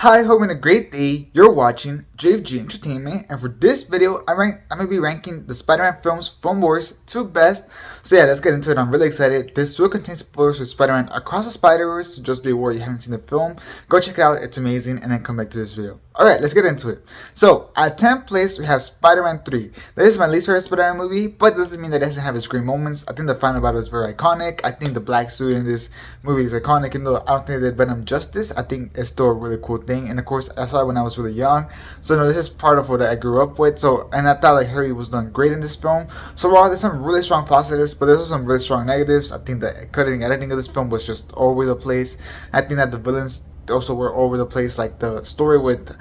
Hi, hope you're having a great day. You're watching JFG Entertainment, and for this video, I'm gonna be ranking the Spider-Man films from worst to best. So yeah, let's get into it. I'm really excited. This will contain spoilers for Spider-Man Across the Spider-Verse, so just be aware you haven't seen the film. Go check it out, it's amazing, and then come back to this video. Alright, let's get into it. So, at 10th place, we have Spider-Man 3. This is my least favorite Spider-Man movie, but it doesn't mean that it doesn't have its great moments. I think the final battle is very iconic. I think the black suit in this movie is iconic, and though I don't think they did Venom justice, I think it's still a really cool thing. And of course, I saw it when I was really young, so this is part of what I grew up with. So, and I thought like Harry was done great in this film. So while there's some really strong positives, but there's also some really strong negatives. I think the cutting and editing of this film was just all over the place. I think that the villains also were all over the place, like the story with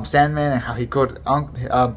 Sandman and how he killed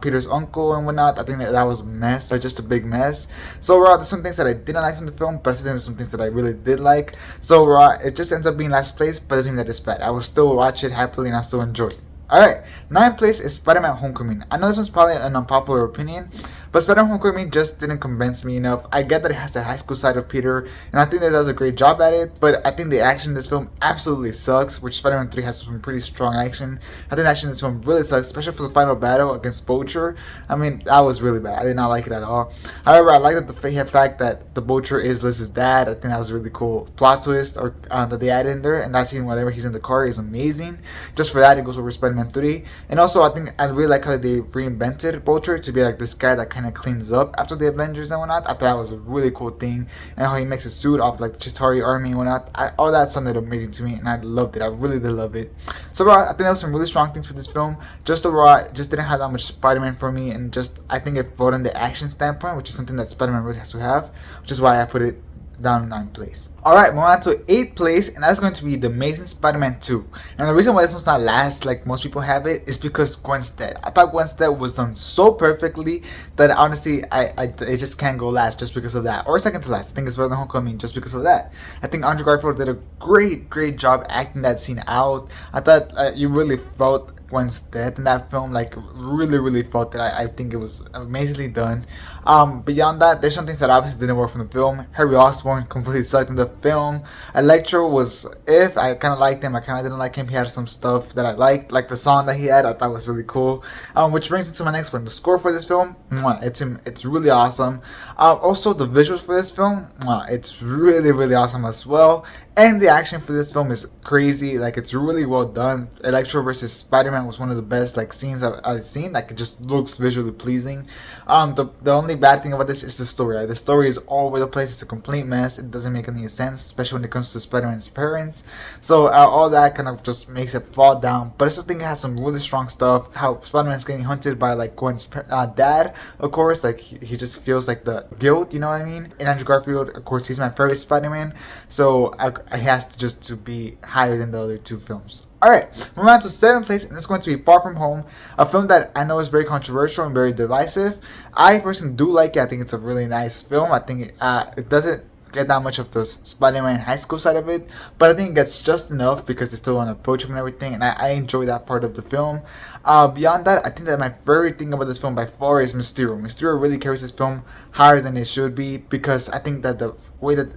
Peter's uncle and whatnot. I think that was a mess, just a big mess. So there's some things that I didn't like from the film, but there's some things that I really did like. So it just ends up being last place, but it doesn't mean that it's bad. I will still watch it happily and I still enjoy it. Alright, 9th place is Spider-Man Homecoming. I know this one's probably an unpopular opinion, but Spider-Man Homecoming just didn't convince me enough. I get that it has the high school side of Peter, and I think that it does a great job at it, but I think the action in this film absolutely sucks, which Spider-Man 3 has some pretty strong action. I think the action in this film really sucks, especially for the final battle against Vulture. I mean, that was really bad. I did not like it at all. However, I like that the fact that the Vulture is Liz's dad. I think that was a really cool plot twist that they added in there, and that scene whenever he's in the car is amazing. Just for that, it goes over Spider-Man 3. And also, I think I really like how they reinvented Vulture to be like this guy that kind of cleans up after the Avengers and whatnot. I thought that was a really cool thing, and how he makes a suit off like the Chitauri army and whatnot. All that sounded amazing to me, and I loved it. I really did love it. So I think there was some really strong things with this film. Just overall, it just didn't have that much Spider-Man for me, and just I think it fought on the action standpoint, which is something that Spider-Man really has to have, which is why I put it down in 9th place. Alright, moving on to 8th place, and that's going to be The Amazing Spider-Man 2. And the reason why this one's not last, like most people have it, is because Gwen's dead. I thought Gwen's death was done so perfectly that honestly, it just can't go last just because of that. Or second to last. I think it's better than Homecoming just because of that. I think Andrew Garfield did a great job acting that scene out. I thought you really felt Gwen's death in that film, like really felt that. I think it was amazingly done. Beyond that, there's some things that obviously didn't work from the film. Harry Osborn completely sucked in the film. Electro was I kind of liked him, I kind of didn't like him. He had some stuff that I liked, like the song that he had, I thought was really cool. Which brings me to my next one. The score for this film, it's really awesome. Also, the visuals for this film, it's really awesome as well. And the action for this film is crazy. Like, it's really well done. Electro versus Spider-Man was one of the best like scenes I've seen. Like, it just looks visually pleasing. The only bad thing about this is the story. The story is all over the place. It's a complete mess. It doesn't make any sense, especially when it comes to Spider-Man's parents. So all that kind of just makes it fall down. But I still think it has some really strong stuff. How Spider-Man's getting hunted by like Gwen's dad, of course. Like, he just feels like the guilt, you know what I mean? And Andrew Garfield, of course, he's my favorite Spider-Man. So he has to be higher than the other two films. Alright, moving on to 7th place, and it's going to be Far From Home, a film that I know is very controversial and very divisive. I personally do like it. I think it's a really nice film. I think it doesn't get that much of the Spider-Man high school side of it, but I think it gets just enough because it's still on approach and everything, and I enjoy that part of the film. Beyond that, I think that my favorite thing about this film by far is Mysterio. Mysterio really carries this film higher than it should be, because I think that the way that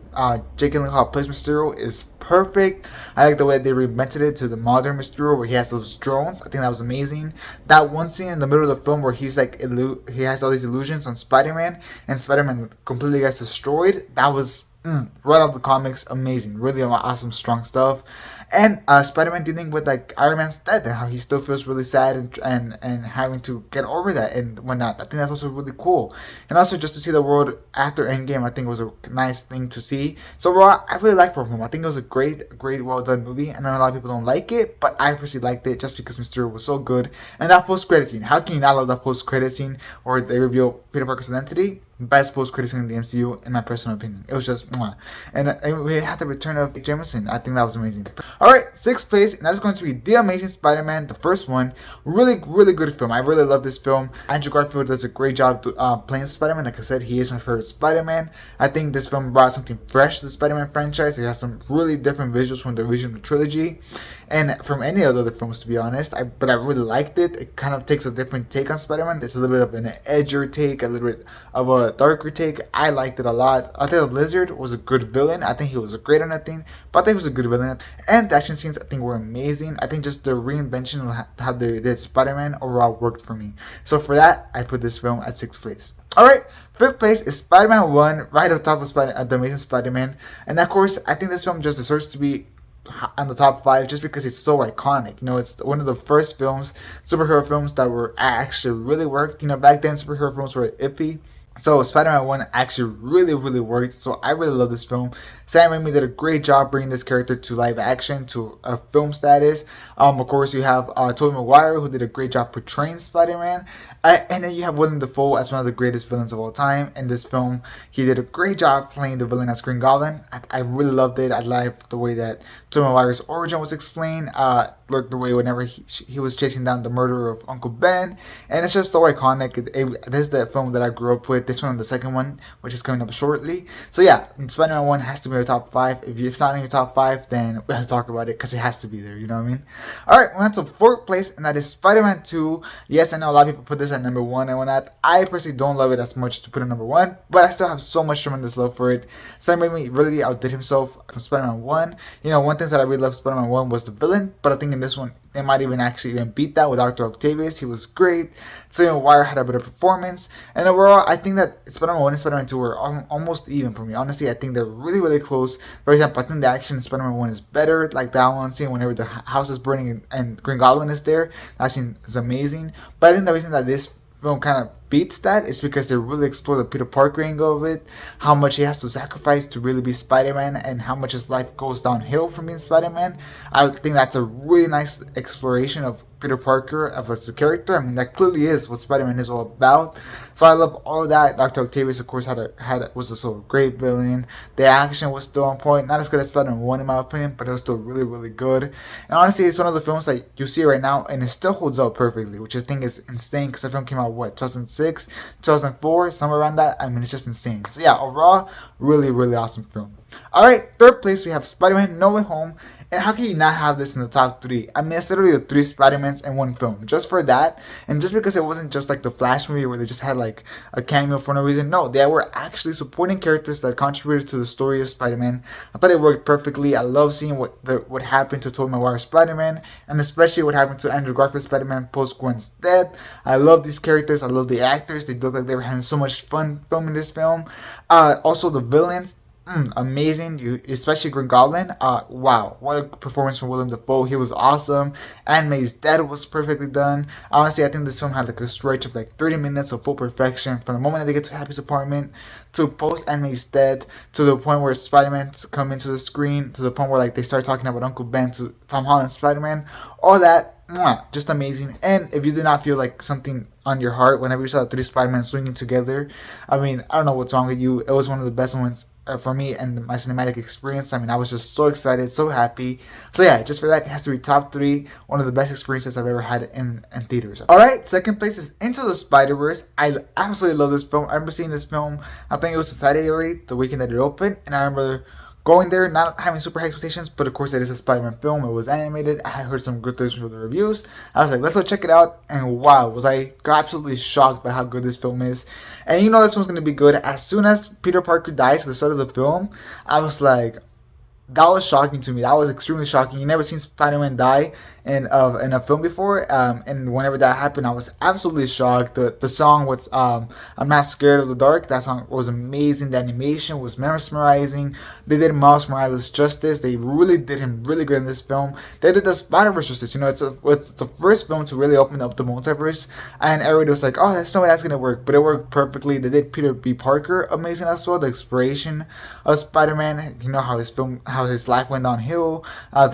Jake Gyllenhaal plays Mysterio is perfect. I like the way they reinvented it to the modern Mysterio, where he has those drones. I think that was amazing. That one scene in the middle of the film where he's like he has all these illusions on Spider-Man, and Spider-Man completely gets destroyed. That was right off the comics, amazing. Really awesome, strong stuff. And Spider-Man dealing with like Iron Man's death and how he still feels really sad and having to get over that and whatnot. I think that's also really cool. And also just to see the world after Endgame, I think was a nice thing to see. So I really like Far From Home. I think it was a great well done movie. I know a lot of people don't like it, but I personally liked it just because Mysterio was so good. And that post-credit scene, how can you not love that post-credit scene where they reveal Peter Parker's identity? Best post-credit scene in the MCU, in my personal opinion. It was just mwah. And we had the return of Jameson. I think that was amazing. Alright, 6th place, and that is going to be The Amazing Spider-Man, the first one. Really good film. I really love this film. Andrew Garfield does a great job playing Spider-Man. Like I said, he is my favorite Spider-Man. I think this film brought something fresh to the Spider-Man franchise. It has some really different visuals from the original trilogy. and from any of the other films, to be honest. But I really liked it. It kind of takes a different take on Spider-Man. It's a little bit of an edgier take, a little bit of a darker take. I liked it a lot. I think the Lizard was a good villain. I think he was great on that thing, but I think he was a good villain. And the action scenes, I think, were amazing. I think just the reinvention of how they did Spider-Man overall worked for me. So for that, I put this film at 6th place. Alright, 5th place is Spider-Man 1, right on top of The Amazing Spider-Man. And of course, I think this film just deserves to be on the top 5 just because it's so iconic. You know, it's one of the first films, superhero films, that were actually really worked. You know, back then superhero films were iffy. So Spider-Man 1 actually really worked. So I really love this film. Sam Raimi did a great job bringing this character to live action, to a film status. Of course, you have Tobey Maguire, who did a great job portraying Spider-Man. And then you have Willem Dafoe as one of the greatest villains of all time. In this film, he did a great job playing the villain as Green Goblin. I really loved it. I liked the way that Tobey Maguire's origin was explained. Look, the way whenever he was chasing down the murderer of Uncle Ben. And it's just so iconic. This is the film that I grew up with. This one, the second one, which is coming up shortly. So yeah, Spider-Man 1 has to be your top 5. If it's not in your top 5, then we have to talk about it because it has to be there. You know what I mean? Alright, we're on to 4th place, and that is Spider-Man 2. Yes, I know a lot of people put this at number 1 and whatnot. I personally don't love it as much to put it number 1, but I still have so much tremendous love for it. Sam Raimi really outdid himself from Spider-Man 1. You know, one thing that I really loved Spider-Man 1 was the villain, but I think in this one, they might even beat that with Dr. Octavius. He was great. Tobey Maguire had a better performance. And overall, I think that Spider-Man 1 and Spider-Man 2 were almost even for me. Honestly, I think they're really close. For example, I think the action in Spider-Man 1 is better. Like that one scene whenever the house is burning and Green Goblin is there. That scene is amazing. But I think the reason that this film kind of beats that is because they really explore the Peter Parker angle of it, how much he has to sacrifice to really be Spider-Man, and how much his life goes downhill from being Spider-Man. I think that's a really nice exploration of Peter Parker as a character. I mean, that clearly is what Spider-Man is all about. So I love all of that. Dr. Octavius, of course, was also a great villain. The action was still on point. Not as good as Spider-Man 1 in my opinion, but it was still really good. And honestly, it's one of the films that you see right now, and it still holds up perfectly, which I think is insane because the film came out, 2006, 2004, somewhere around that. I mean, it's just insane. So yeah, overall, really awesome film. Alright, 3rd place, we have Spider-Man No Way Home. And how can you not have this in the top 3? I mean, it's literally the 3 Spider-Mans in one film. Just for that, and just because it wasn't just like the Flash movie where they just had like a cameo for no reason. No, they were actually supporting characters that contributed to the story of Spider-Man. I thought it worked perfectly. I love seeing what happened to Tobey Maguire's Spider-Man, and especially what happened to Andrew Garfield's Spider-Man post Gwen's death. I love these characters. I love the actors. They look like they were having so much fun filming this film. Also, the villains. Amazing, especially Green Goblin. Wow, what a performance from Willem Dafoe. He was awesome. Aunt May's death was perfectly done. Honestly, I think this film had like a stretch of like 30 minutes of full perfection from the moment that they get to Happy's apartment to post Aunt May's death to the point where Spider-Man's come into the screen to the point where like they start talking about Uncle Ben to Tom Holland's Spider-Man. All that, just amazing. And if you did not feel like something on your heart whenever you saw the 3 Spider-Man swinging together, I mean, I don't know what's wrong with you. It was one of the best ones for me and my cinematic experience. I mean, I was just so excited, so happy. So yeah, just for that, it has to be top 3. One of the best experiences I've ever had in theaters. Alright, 2nd place is Into the Spider-Verse. I absolutely love this film. I remember seeing this film, I think it was a Saturday, the weekend that it opened, and I remember going there, not having super high expectations, but of course it is a Spider-Man film. It was animated. I heard some good things from the reviews. I was like, let's go check it out. And wow, was I absolutely shocked by how good this film is. And you know this one's going to be good. As soon as Peter Parker dies at the start of the film, I was like, that was shocking to me. That was extremely shocking. You never seen Spider-Man die in a film before, and whenever that happened, I was absolutely shocked. The song with I'm Not Scared of the Dark, that song was amazing. The animation was mesmerizing. They did Miles Morales justice. They really did him really good in this film. They did the Spider-Verse justice. You know, it's the first film to really open up the multiverse, and everybody was like, oh, there's no way that's gonna work, but it worked perfectly. They did Peter B. Parker amazing as well. The exploration of Spider-Man. You know how his life went downhill.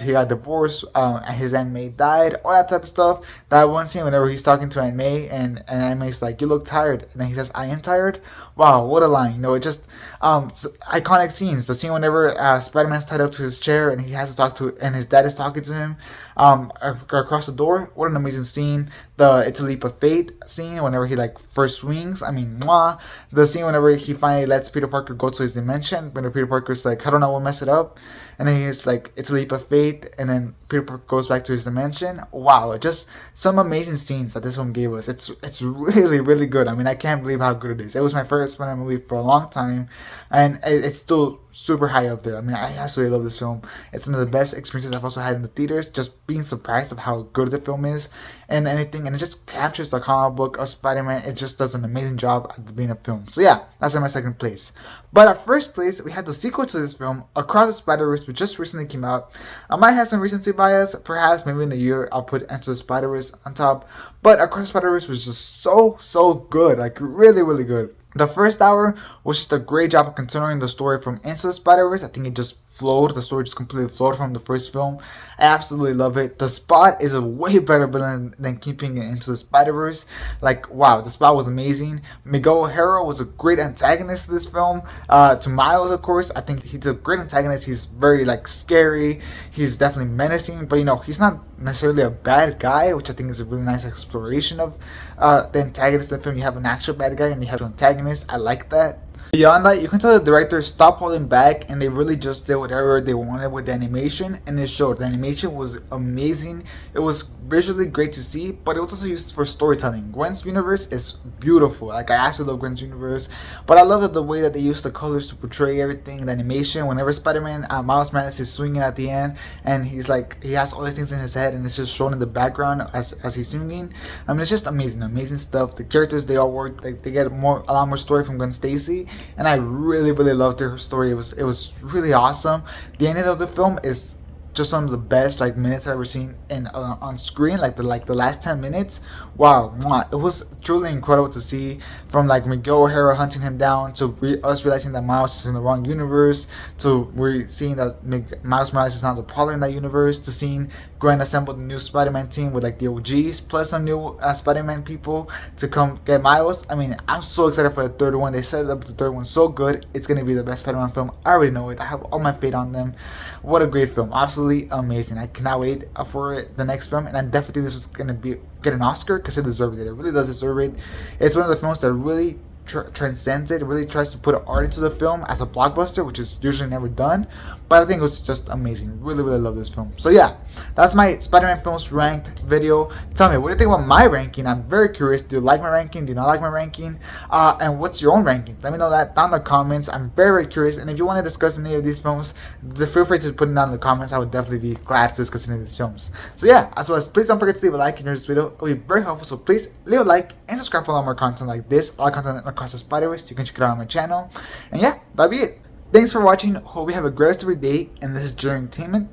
He got divorced. And his Aunt May died. All that type of stuff. That one scene whenever he's talking to Aunt May and Aunt May's like, "You look tired," and then he says, "I am tired." wow, what a line! It just iconic scenes. The scene whenever Spider-Man's tied up to his chair and he has to talk to, and his dad is talking to him across the door. What an amazing scene! The It's a Leap of Faith scene whenever he like first swings. I mean, mwah. The scene whenever he finally lets Peter Parker go to his dimension. When Peter Parker's like, I don't know what mess it up, and then he's like, it's a leap of faith, and then Peter Parker goes back to his dimension. Wow, just some amazing scenes that this film gave us. It's really really good. I mean, I can't believe how good it is. It was my favorite Spider-Man movie for a long time, and it's still super high up there. I mean, I absolutely love this film. It's one of the best experiences I've also had in the theaters. Just being surprised of how good the film is and anything, and it just captures the comic book of Spider-Man. It just does an amazing job at being a film. So yeah, that's in my second place. But at first place, we had the sequel to this film, Across the Spider-Verse, which just recently came out. I might have some recency bias, perhaps maybe in a year I'll put Into the Spider-Verse on top. But Across the Spider-Verse was just so good, like really really good. The first hour was just a great job of continuing the story from Into the Spider-Verse. I think it just flowed. The story just completely flowed from the first film. I absolutely love it. The Spot is a way better villain than keeping it Into the Spider-Verse. Like, wow, the Spot was amazing. Miguel O'Hara was a great antagonist to this film. To Miles, of course, I think he's a great antagonist. He's very, like, scary. He's definitely menacing, but, he's not necessarily a bad guy, which I think is a really nice exploration of the antagonist in the film. You have an actual bad guy and you have an antagonist. I like that. Beyond that, you can tell the director stopped holding back and they really just did whatever they wanted with the animation, and it showed. The animation was amazing. It was visually great to see, but it was also used for storytelling. Gwen's universe is beautiful. Like, I actually love Gwen's universe, but I love that the way that they use the colors to portray everything, the animation. Whenever Spider-Man, Miles Morales is swinging at the end, and he's like, he has all these things in his head, and it's just shown in the background as he's swinging. I mean, it's just amazing stuff. The characters, they all work. Like, they get a lot more story from Gwen Stacy, and I really loved her story. It was really awesome. The ending of the film is just some of the best like minutes I've ever seen in on screen. Like the last 10 minutes, wow, it was truly incredible to see. From like Miguel O'Hara hunting him down to us realizing that Miles is in the wrong universe, to we're seeing that Miles Morales is not the problem in that universe, to seeing Gwen assemble the new Spider-Man team with like the OGs plus some new Spider-Man people to come get Miles. I mean, I'm so excited for the third one. They set up the third one so good. It's gonna be the best Spider-Man film. I already know it. I have all my faith on them. What a great film. Absolutely amazing. I cannot wait for the next film, and I definitely think this was gonna get an Oscar because it deserved it. It really does deserve it. It's one of the films that really transcends it. It really tries to put art into the film as a blockbuster, which is usually never done. But I think it was just amazing. Really love this film. So yeah, that's my Spider-Man films ranked video. Tell me, what do you think about my ranking? I'm very curious. Do you like my ranking? Do you not like my ranking? And what's your own ranking? Let me know that down in the comments. I'm very curious. And if you want to discuss any of these films, feel free to put it down in the comments. I would definitely be glad to discuss any of these films. So yeah, as well as please don't forget to leave a like if you enjoyed this video. It will be very helpful. So please leave a like and subscribe for a lot more content like this. A lot of content across the Spider-Verse. You can check it out on my channel. And yeah, that'll be it. Thanks for watching. Hope you have a great rest of your day. And this is Jerry Entertainment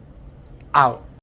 out.